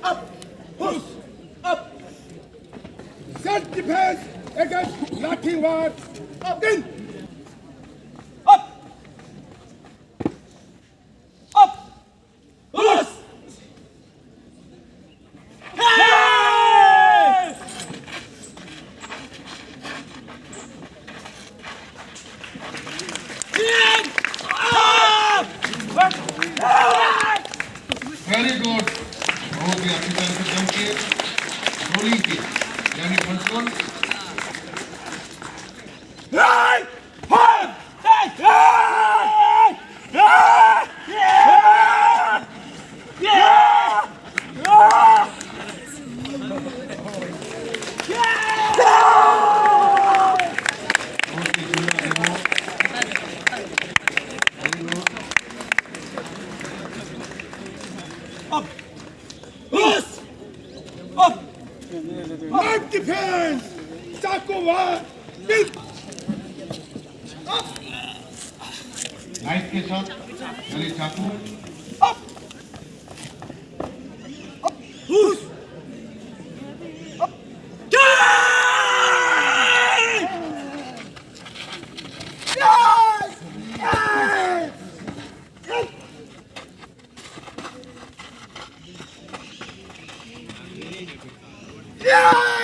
Up. Push. Up. Self-defense against lathi war. Up. In. Up. Up. Push. Very good, बहुत ही अच्छी तरह से जम के रोलिंग की यानी control. Up. Push. Up. Life defense. Chaku war. In. Up. Knife के साथ यानी चाकू। Up. Up. Push. Up. Yes! Yes! Yes! Yes! Yeah!